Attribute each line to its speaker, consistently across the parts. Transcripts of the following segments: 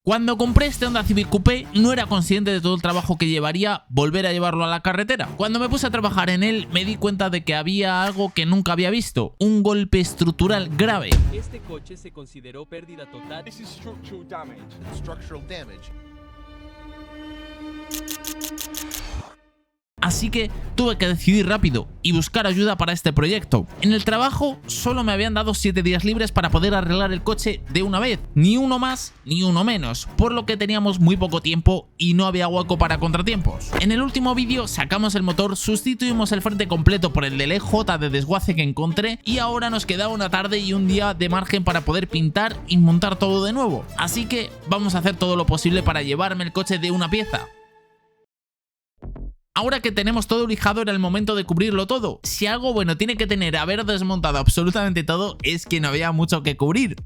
Speaker 1: Cuando compré este Honda Civic Coupé no era consciente de todo el trabajo que llevaría volver a llevarlo a la carretera. Cuando me puse a trabajar en él me di cuenta de que había algo que nunca había visto, un golpe estructural grave.
Speaker 2: Este coche se consideró pérdida total.
Speaker 3: This is structural damage. Structural damage.
Speaker 1: Así que tuve que decidir rápido y buscar ayuda para este proyecto. En el trabajo solo me habían dado 7 días libres para poder arreglar el coche de una vez, ni uno más ni uno menos, por lo que teníamos muy poco tiempo y no había hueco para contratiempos. En el último vídeo sacamos el motor, sustituimos el frente completo por el del EJ de desguace que encontré y ahora nos quedaba una tarde y un día de margen para poder pintar y montar todo de nuevo. Así que vamos a hacer todo lo posible para llevarme el coche de una pieza. Ahora que tenemos todo lijado era el momento de cubrirlo todo. Si algo bueno tiene que tener haber desmontado absolutamente todo es que no había mucho que cubrir.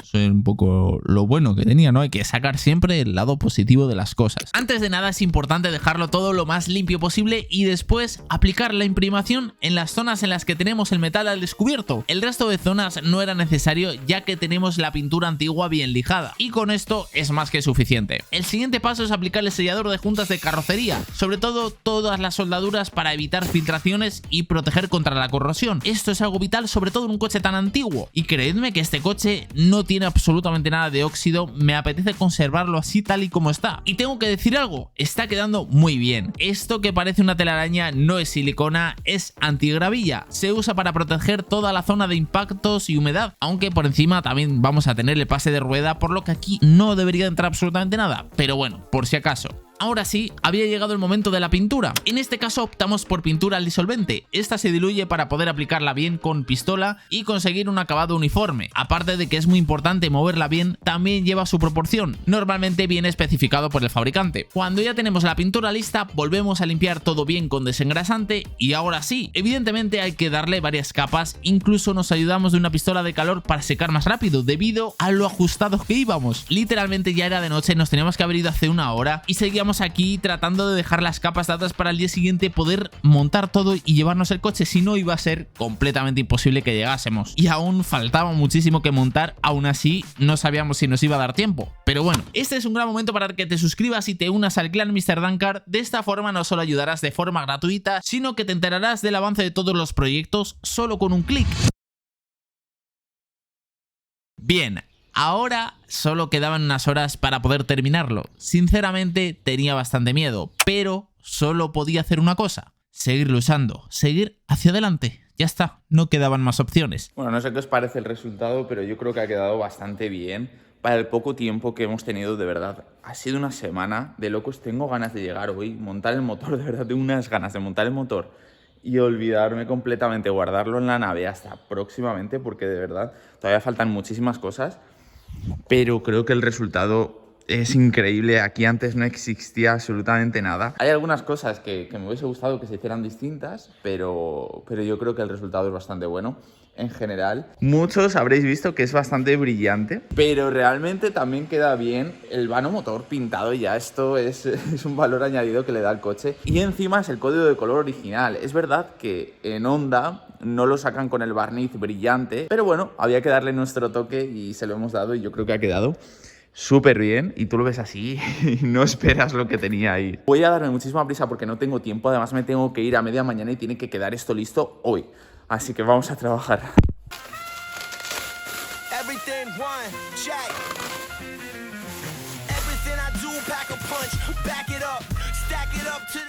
Speaker 1: Eso es un poco lo bueno que tenía, ¿no? Hay que sacar siempre el lado positivo de las cosas. Antes de nada es importante dejarlo todo lo más limpio posible y después aplicar la imprimación en las zonas en las que tenemos el metal al descubierto. El resto de zonas no era necesario ya que tenemos la pintura antigua bien lijada. Y con esto es más que suficiente. El siguiente paso es aplicar el sellador de juntas de carrocería, sobre todo todas las soldaduras para evitar filtraciones y proteger contra la corrosión. Esto es algo vital, sobre todo en un coche tan antiguo. Y creedme que este coche no tiene absolutamente nada de óxido, me apetece conservarlo así tal y como está. Y tengo que decir algo, está quedando muy bien. Esto que parece una telaraña no es silicona, es antigravilla. Se usa para proteger toda la zona de impactos y humedad, aunque por encima también vamos a tener el pase de rueda, por lo que aquí no debería entrar absolutamente nada. Pero bueno, por si acaso. Ahora sí, había llegado el momento de la pintura. En este caso optamos por pintura al disolvente. Esta se diluye para poder aplicarla bien con pistola y conseguir un acabado uniforme. Aparte de que es muy importante moverla bien, también lleva su proporción. Normalmente viene especificado por el fabricante. Cuando ya tenemos la pintura lista, volvemos a limpiar todo bien con desengrasante y ahora sí, evidentemente hay que darle varias capas. Incluso nos ayudamos de una pistola de calor para secar más rápido debido a lo ajustados que íbamos. Literalmente ya era de noche, nos teníamos que haber ido hace una hora y seguíamos aquí tratando de dejar las capas dadas para el día siguiente poder montar todo y llevarnos el coche, si no iba a ser completamente imposible que llegásemos. Y aún faltaba muchísimo que montar, aún así no sabíamos si nos iba a dar tiempo. Pero bueno, este es un gran momento para que te suscribas y te unas al clan Mr. Dankar. De esta forma no solo ayudarás de forma gratuita, sino que te enterarás del avance de todos los proyectos solo con un clic. Bien. Ahora solo quedaban unas horas para poder terminarlo. Sinceramente tenía bastante miedo, pero solo podía hacer una cosa: seguir luchando, seguir hacia adelante. Ya está, no quedaban más opciones.
Speaker 4: Bueno, no sé qué os parece el resultado, pero yo creo que ha quedado bastante bien para el poco tiempo que hemos tenido, de verdad. Ha sido una semana de locos, tengo ganas de llegar hoy, montar el motor, de verdad tengo unas ganas de montar el motor y olvidarme completamente, guardarlo en la nave hasta próximamente, porque de verdad todavía faltan muchísimas cosas. Pero creo que el resultado es increíble. Aquí antes no existía absolutamente nada. Hay algunas cosas que me hubiese gustado que se hicieran distintas, pero yo creo que el resultado es bastante bueno en general. Muchos habréis visto que es bastante brillante, pero realmente también queda bien el vano motor pintado ya. Esto es un valor añadido que le da al coche. Y encima es el código de color original. Es verdad que en Honda no lo sacan con el barniz brillante, pero bueno, había que darle nuestro toque y se lo hemos dado y yo creo que ha quedado súper bien. Y tú lo ves así y no esperas lo que tenía ahí. Voy a darme muchísima prisa porque no tengo tiempo, además me tengo que ir a media mañana y tiene que quedar esto listo hoy. Así que vamos a trabajar.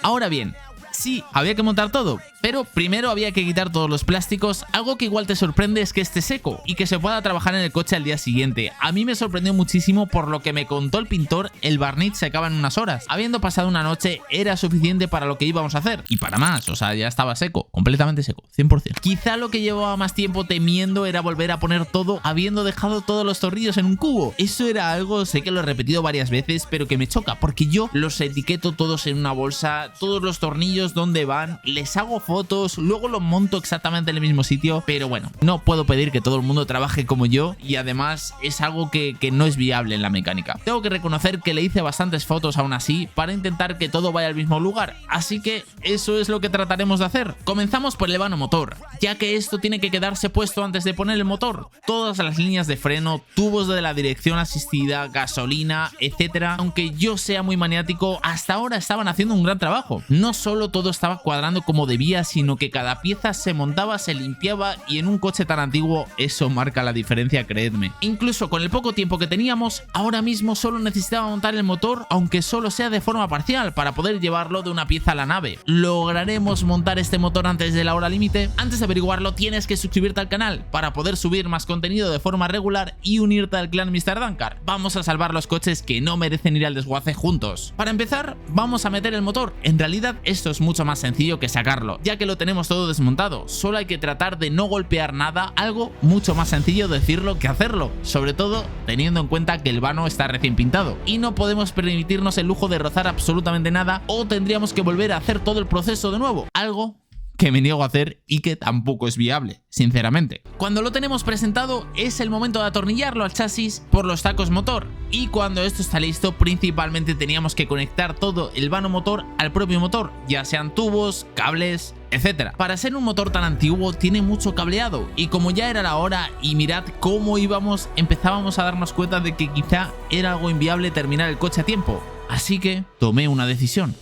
Speaker 1: Ahora bien, sí, había que montar todo, pero primero había que quitar todos los plásticos. Algo que igual te sorprende es que esté seco y que se pueda trabajar en el coche al día siguiente. A mí me sorprendió muchísimo, por lo que me contó el pintor, el barniz se acaba en unas horas. Habiendo pasado una noche era suficiente para lo que íbamos a hacer y para más, o sea, ya estaba seco, completamente seco, 100%. Quizá lo que llevaba más tiempo temiendo era volver a poner todo habiendo dejado todos los tornillos en un cubo. Eso era algo, sé que lo he repetido varias veces, pero que me choca porque yo los etiqueto todos en una bolsa, todos los tornillos donde van, les hago fotos fotos, luego lo monto exactamente en el mismo sitio, pero bueno, no puedo pedir que todo el mundo trabaje como yo y además es algo que no es viable en la mecánica. Tengo que reconocer que le hice bastantes fotos aún así para intentar que todo vaya al mismo lugar, así que eso es lo que trataremos de hacer. Comenzamos por el vano motor, ya que esto tiene que quedarse puesto antes de poner el motor. Todas las líneas de freno, tubos de la dirección asistida, gasolina, etcétera. Aunque yo sea muy maniático, hasta ahora estaban haciendo un gran trabajo. No solo todo estaba cuadrando como debía, sino que cada pieza se montaba, se limpiaba y en un coche tan antiguo eso marca la diferencia, creedme. Incluso con el poco tiempo que teníamos, ahora mismo solo necesitaba montar el motor, aunque solo sea de forma parcial, para poder llevarlo de una pieza a la nave. ¿Lograremos montar este motor antes de la hora límite? Antes de averiguarlo tienes que suscribirte al canal para poder subir más contenido de forma regular y unirte al clan Mr. Dankar. Vamos a salvar los coches que no merecen ir al desguace juntos. Para empezar, vamos a meter el motor. En realidad esto es mucho más sencillo que sacarlo, ya que lo tenemos todo desmontado. Solo hay que tratar de no golpear nada, algo mucho más sencillo decirlo que hacerlo, sobre todo teniendo en cuenta que el vano está recién pintado y no podemos permitirnos el lujo de rozar absolutamente nada o tendríamos que volver a hacer todo el proceso de nuevo, algo que me niego a hacer y que tampoco es viable, sinceramente. Cuando lo tenemos presentado es el momento de atornillarlo al chasis por los tacos motor, y cuando esto está listo principalmente teníamos que conectar todo el vano motor al propio motor, ya sean tubos, cables, etcétera. Para ser un motor tan antiguo tiene mucho cableado y como ya era la hora y mirad cómo íbamos, empezábamos a darnos cuenta de que quizá era algo inviable terminar el coche a tiempo, así que tomé una decisión.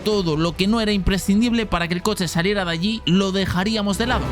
Speaker 1: Todo lo que no era imprescindible para que el coche saliera de allí lo dejaríamos de lado.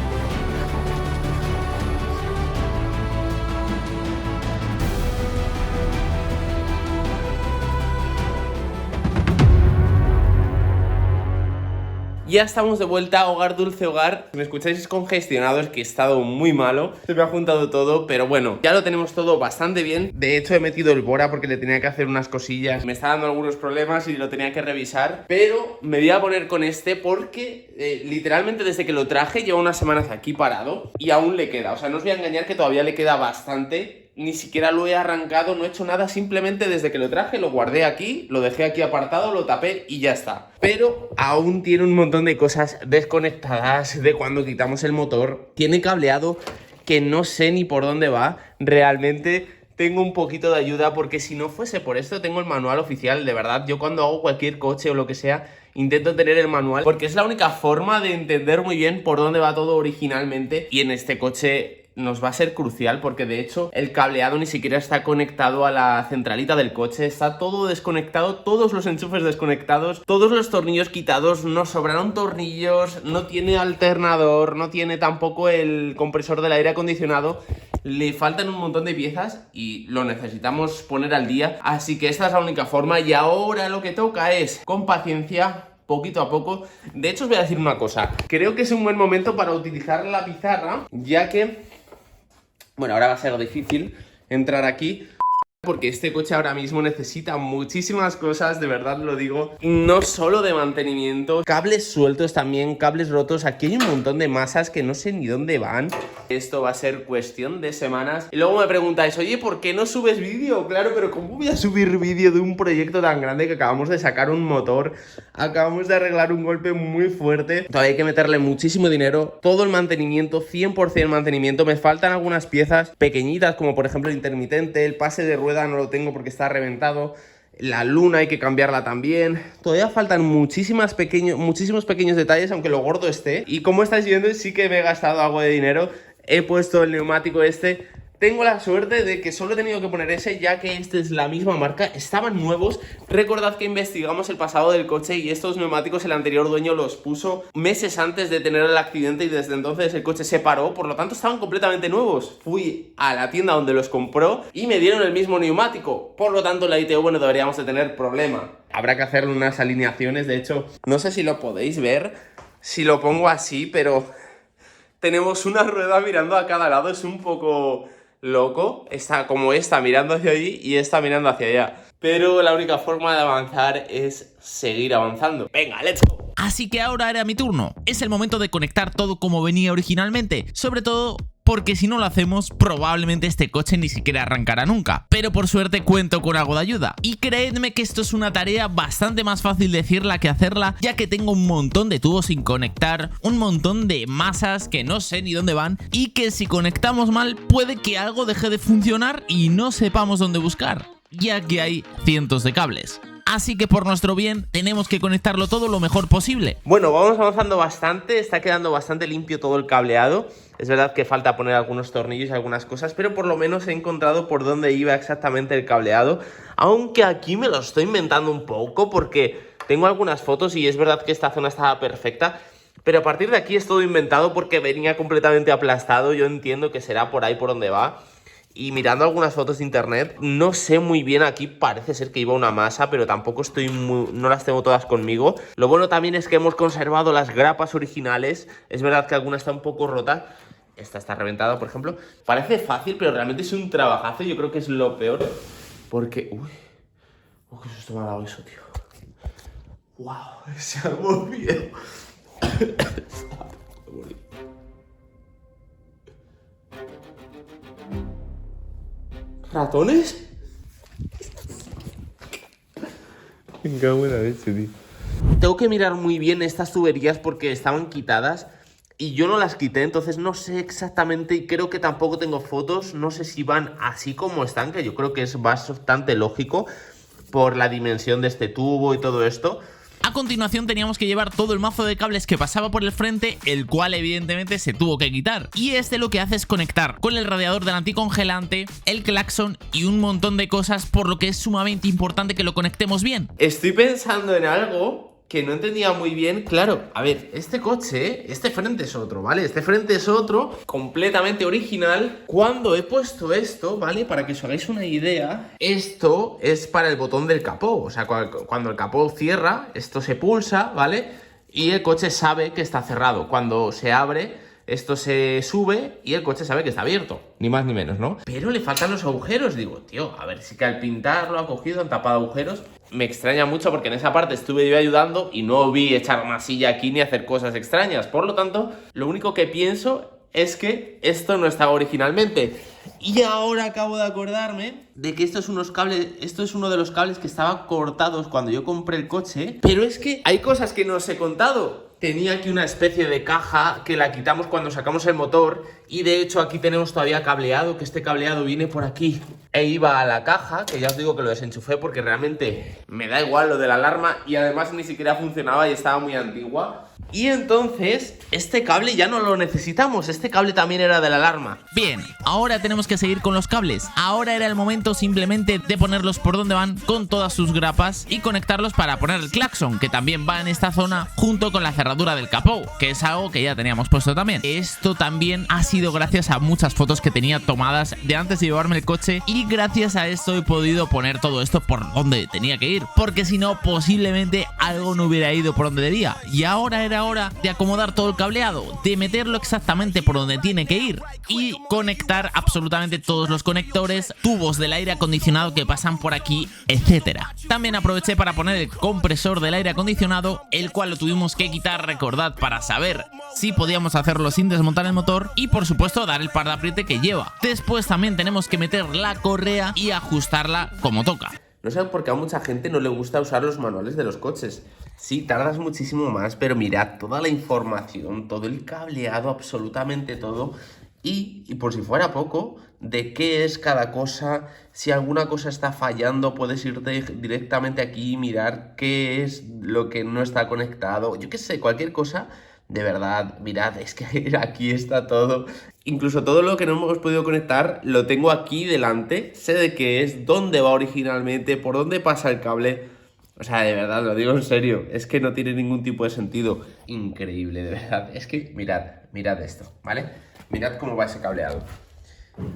Speaker 5: Ya estamos de vuelta a Hogar Dulce Hogar. Si me escucháis congestionado es que he estado muy malo, se me ha juntado todo, pero bueno, ya lo tenemos todo bastante bien. De hecho he metido el Bora porque le tenía que hacer unas cosillas, me está dando algunos problemas y lo tenía que revisar, pero me voy a poner con este porque literalmente desde que lo traje lleva unas semanas aquí parado y aún le queda, o sea, no os voy a engañar que todavía le queda bastante. Ni siquiera lo he arrancado, no he hecho nada, simplemente desde que lo traje lo guardé aquí, lo dejé aquí apartado, lo tapé y ya está. Pero aún tiene un montón de cosas desconectadas de cuando quitamos el motor. Tiene cableado que no sé ni por dónde va. Realmente tengo un poquito de ayuda porque si no fuese por esto tengo el manual oficial, de verdad. Yo cuando hago cualquier coche o lo que sea intento tener el manual porque es la única forma de entender muy bien por dónde va todo originalmente y en este coche nos va a ser crucial porque de hecho el cableado ni siquiera está conectado a la centralita del coche, está todo desconectado, todos los enchufes desconectados, todos los tornillos quitados, nos sobraron tornillos, no tiene alternador, no tiene tampoco el compresor del aire acondicionado, le faltan un montón de piezas y lo necesitamos poner al día, así que esta es la única forma y ahora lo que toca es, con paciencia, poquito a poco. De hecho os voy a decir una cosa, creo que es un buen momento para utilizar la pizarra, ya que bueno, ahora va a ser difícil entrar aquí porque este coche ahora mismo necesita muchísimas cosas, de verdad lo digo, no solo de mantenimiento, cables sueltos también, cables rotos, aquí hay un montón de masas que no sé ni dónde van. Esto va a ser cuestión de semanas. Y luego me preguntáis, oye, ¿por qué no subes vídeo? Claro, pero ¿cómo voy a subir vídeo de un proyecto tan grande que acabamos de sacar un motor? Acabamos de arreglar un golpe muy fuerte. Todavía hay que meterle muchísimo dinero. Todo el mantenimiento, 100% mantenimiento. Me faltan algunas piezas pequeñitas, como por ejemplo el intermitente, el pase de rueda no lo tengo porque está reventado. La luna hay que cambiarla también. Todavía faltan muchísimos pequeños detalles, aunque lo gordo esté. Y como estáis viendo, sí que me he gastado algo de dinero. He puesto el neumático este. Tengo la suerte de que solo he tenido que poner ese, ya que este es la misma marca, estaban nuevos. Recordad que investigamos el pasado del coche y estos neumáticos el anterior dueño los puso meses antes de tener el accidente y desde entonces el coche se paró, por lo tanto estaban completamente nuevos. Fui a la tienda donde los compró y me dieron el mismo neumático, por lo tanto en la ITV no deberíamos de tener problema. Habrá que hacerle unas alineaciones, de hecho, no sé si lo podéis ver, si lo pongo así, pero tenemos una rueda mirando a cada lado, es un poco loco, está como esta mirando hacia allí y esta mirando hacia allá, pero la única forma de avanzar es seguir avanzando. Venga, let's go.
Speaker 1: Así que ahora era mi turno, es el momento de conectar todo como venía originalmente, sobre todo porque si no lo hacemos, probablemente este coche ni siquiera arrancará nunca. Pero por suerte cuento con algo de ayuda. Y creedme que esto es una tarea bastante más fácil decirla que hacerla, ya que tengo un montón de tubos sin conectar, un montón de masas que no sé ni dónde van, y que si conectamos mal puede que algo deje de funcionar y no sepamos dónde buscar, ya que hay cientos de cables. Así que por nuestro bien tenemos que conectarlo todo lo mejor posible.
Speaker 5: Bueno, vamos avanzando bastante, está quedando bastante limpio todo el cableado. Es verdad que falta poner algunos tornillos y algunas cosas, pero por lo menos he encontrado por dónde iba exactamente el cableado. Aunque aquí me lo estoy inventando un poco porque tengo algunas fotos y es verdad que esta zona estaba perfecta. Pero a partir de aquí es todo inventado porque venía completamente aplastado. Yo entiendo que será por ahí por donde va. Y mirando algunas fotos de internet, no sé muy bien, aquí parece ser que iba una masa, pero tampoco no las tengo todas conmigo. Lo bueno también es que hemos conservado las grapas originales. Es verdad que alguna está un poco rota. Esta está reventada, por ejemplo. Parece fácil, pero realmente es un trabajazo. Yo creo que es lo peor. Porque... Uy, qué susto me ha dado eso, tío. Wow, se ha movido. ¿Ratones? Me cago en la leche, tío. Tengo que mirar muy bien estas tuberías porque estaban quitadas y yo no las quité, entonces no sé exactamente y creo que tampoco tengo fotos. No sé si van así como están, que yo creo que es bastante lógico por la dimensión de este tubo y todo esto.
Speaker 1: A continuación teníamos que llevar todo el mazo de cables que pasaba por el frente, el cual evidentemente se tuvo que quitar. Y este lo que hace es conectar con el radiador del anticongelante, el claxon y un montón de cosas, por lo que es sumamente importante que lo conectemos bien.
Speaker 5: Estoy pensando en algo que no entendía muy bien. Claro, a ver, este coche, este frente es otro, ¿vale? Este frente es otro, completamente original. Cuando he puesto esto, ¿vale? Para que os hagáis una idea, esto es para el botón del capó. O sea, cuando el capó cierra, esto se pulsa, ¿vale? Y el coche sabe que está cerrado. Cuando se abre, esto se sube y el coche sabe que está abierto. Ni más ni menos, ¿no? Pero le faltan los agujeros. Digo, tío, a ver si que al pintarlo ha cogido, han tapado agujeros. Me extraña mucho porque en esa parte estuve yo ayudando y no vi echar masilla aquí ni hacer cosas extrañas. Por lo tanto, lo único que pienso es que esto no estaba originalmente. Y ahora acabo de acordarme de que esto es uno de los cables que estaban cortados cuando yo compré el coche. Pero es que hay cosas que no os he contado. Tenía aquí una especie de caja que la quitamos cuando sacamos el motor y de hecho aquí tenemos todavía cableado, que este cableado viene por aquí e iba a la caja, que ya os digo que lo desenchufé porque realmente me da igual lo de la alarma y además ni siquiera funcionaba y estaba muy antigua. Y entonces este cable ya no lo necesitamos, este cable también era de la alarma.
Speaker 1: Bien, ahora tenemos que seguir con los cables. Ahora era el momento simplemente de ponerlos por donde van con todas sus grapas y conectarlos para poner el claxon, que también va en esta zona junto con la cerradura del capó, que es algo que ya teníamos puesto también. Esto también ha sido gracias a muchas fotos que tenía tomadas de antes de llevarme el coche y gracias a esto he podido poner todo esto por donde tenía que ir, porque si no posiblemente algo no hubiera ido por donde debía. Y ahora era hora de acomodar todo el cableado, de meterlo exactamente por donde tiene que ir y conectar absolutamente todos los conectores, tubos del aire acondicionado que pasan por aquí, etcétera. También aproveché para poner el compresor del aire acondicionado, el cual lo tuvimos que quitar, recordad, para saber si podíamos hacerlo sin desmontar el motor y por supuesto dar el par de apriete que lleva. Después también tenemos que meter la correa y ajustarla como toca.
Speaker 5: No sé por qué a mucha gente no le gusta usar los manuales de los coches. Sí, tardas muchísimo más, pero mirad toda la información, todo el cableado, absolutamente todo. Y por si fuera poco, de qué es cada cosa. Si alguna cosa está fallando, puedes irte directamente aquí y mirar qué es lo que no está conectado. Yo qué sé, cualquier cosa. De verdad, mirad, es que aquí está todo. Incluso todo lo que no hemos podido conectar lo tengo aquí delante. Sé de qué es, dónde va originalmente, por dónde pasa el cable. O sea, de verdad, lo digo en serio. Es que no tiene ningún tipo de sentido. Increíble, de verdad. Es que mirad esto, ¿vale? Mirad cómo va ese cableado.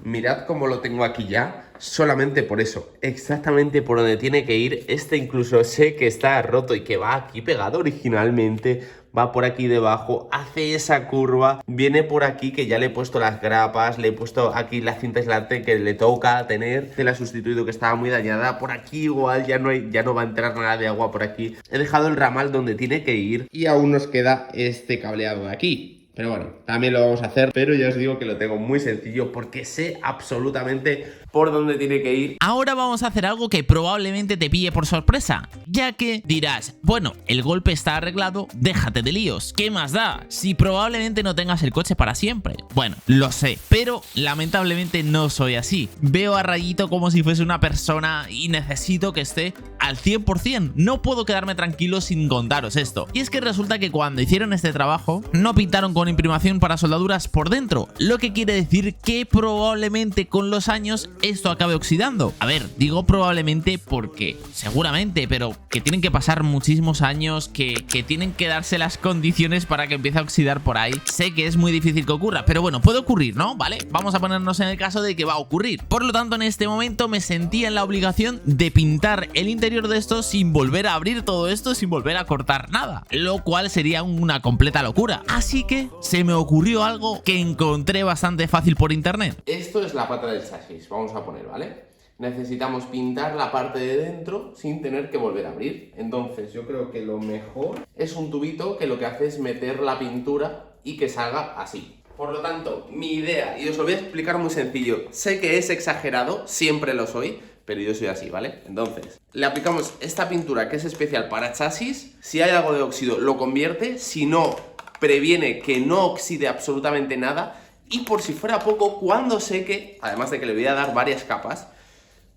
Speaker 5: Mirad cómo lo tengo aquí ya, solamente por eso, exactamente por donde tiene que ir. Este incluso sé que está roto y que va aquí pegado originalmente, va por aquí debajo, hace esa curva, viene por aquí que ya le he puesto las grapas, le he puesto aquí la cinta aislante que le toca tener, se la he sustituido que estaba muy dañada, por aquí igual ya no va a entrar nada de agua por aquí. He dejado el ramal donde tiene que ir y aún nos queda este cableado de aquí. Pero bueno, también lo vamos a hacer, pero ya os digo que lo tengo muy sencillo porque sé absolutamente por dónde tiene que ir.
Speaker 1: Ahora vamos a hacer algo que probablemente te pille por sorpresa, ya que dirás, bueno, el golpe está arreglado, déjate de líos, ¿qué más da? Si probablemente no tengas el coche para siempre. Bueno, lo sé, pero lamentablemente no soy así. Veo a Rayito como si fuese una persona y necesito que esté al 100%. No puedo quedarme tranquilo sin contaros esto. Y es que resulta que cuando hicieron este trabajo, no pintaron con imprimación para soldaduras por dentro, lo que quiere decir que probablemente con los años esto acabe oxidando. A ver, digo probablemente porque seguramente, pero que tienen que pasar muchísimos años, que tienen que darse las condiciones para que empiece a oxidar por ahí. Sé que es muy difícil que ocurra, pero bueno, puede ocurrir, ¿no? ¿Vale? Vamos a ponernos en el caso de que va a ocurrir. Por lo tanto, en este momento me sentía en la obligación de pintar el interior de esto sin volver a abrir todo esto, sin volver a cortar nada, lo cual sería una completa locura. Así que se me ocurrió algo que encontré bastante fácil por internet.
Speaker 5: Esto es la pata del chasis, vamos a poner, ¿vale? Necesitamos pintar la parte de dentro sin tener que volver a abrir. Entonces yo creo que lo mejor es un tubito que lo que hace es meter la pintura y que salga así. Por lo tanto, mi idea, y os lo voy a explicar muy sencillo, sé que es exagerado, siempre lo soy, pero yo soy así, ¿vale? Entonces, le aplicamos esta pintura que es especial para chasis. Si hay algo de óxido, lo convierte. Si no, previene que no oxide absolutamente nada. Y por si fuera poco, cuando seque, además de que le voy a dar varias capas,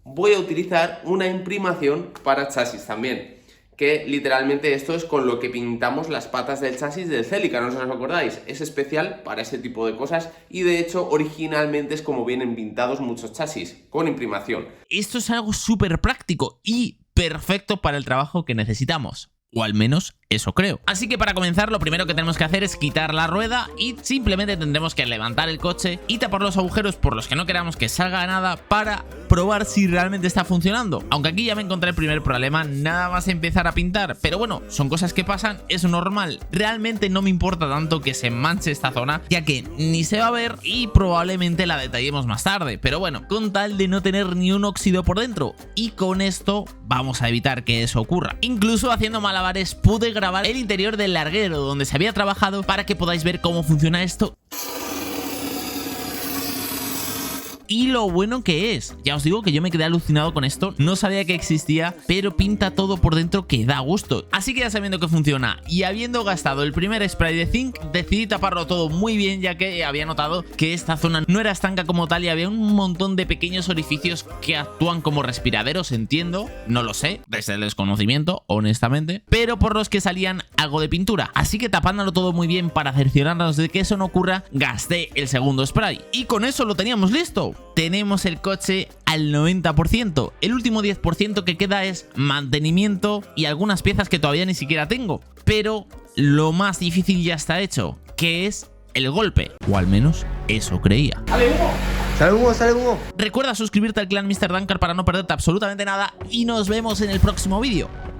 Speaker 5: voy a utilizar una imprimación para chasis también. Que literalmente esto es con lo que pintamos las patas del chasis del Celica, ¿no os acordáis? Es especial para ese tipo de cosas y de hecho originalmente es como vienen pintados muchos chasis, con imprimación.
Speaker 1: Esto es algo súper práctico y perfecto para el trabajo que necesitamos. O al menos eso creo. Así que para comenzar lo primero que tenemos que hacer es quitar la rueda y simplemente tendremos que levantar el coche y tapar los agujeros por los que no queramos que salga nada para probar si realmente está funcionando. Aunque aquí ya me encontré el primer problema nada más empezar a pintar, pero bueno, son cosas que pasan, es normal. Realmente no me importa tanto que se manche esta zona, ya que ni se va a ver y probablemente la detallemos más tarde, pero bueno, con tal de no tener ni un óxido por dentro, y con esto vamos a evitar que eso ocurra. Incluso haciendo malabares pude grabar el interior del larguero donde se había trabajado para que podáis ver cómo funciona esto y lo bueno que es. Ya os digo que yo me quedé alucinado con esto, no sabía que existía, pero pinta todo por dentro que da gusto. Así que ya sabiendo que funciona y habiendo gastado el primer spray de zinc, decidí taparlo todo muy bien, ya que había notado que esta zona no era estanca como tal y había un montón de pequeños orificios que actúan como respiraderos, entiendo, no lo sé, desde el desconocimiento, honestamente, pero por los que salían algo de pintura. Así que tapándolo todo muy bien para cerciorarnos de que eso no ocurra, gasté el segundo spray y con eso lo teníamos listo. Tenemos el coche al 90%. El último 10% que queda es mantenimiento y algunas piezas que todavía ni siquiera tengo. Pero lo más difícil ya está hecho, que es el golpe. O al menos eso creía.
Speaker 5: ¡Sale humo!
Speaker 3: ¡Sale humo, sale humo!
Speaker 1: Recuerda suscribirte al clan Mr. Dunkar para no perderte absolutamente nada y nos vemos en el próximo vídeo.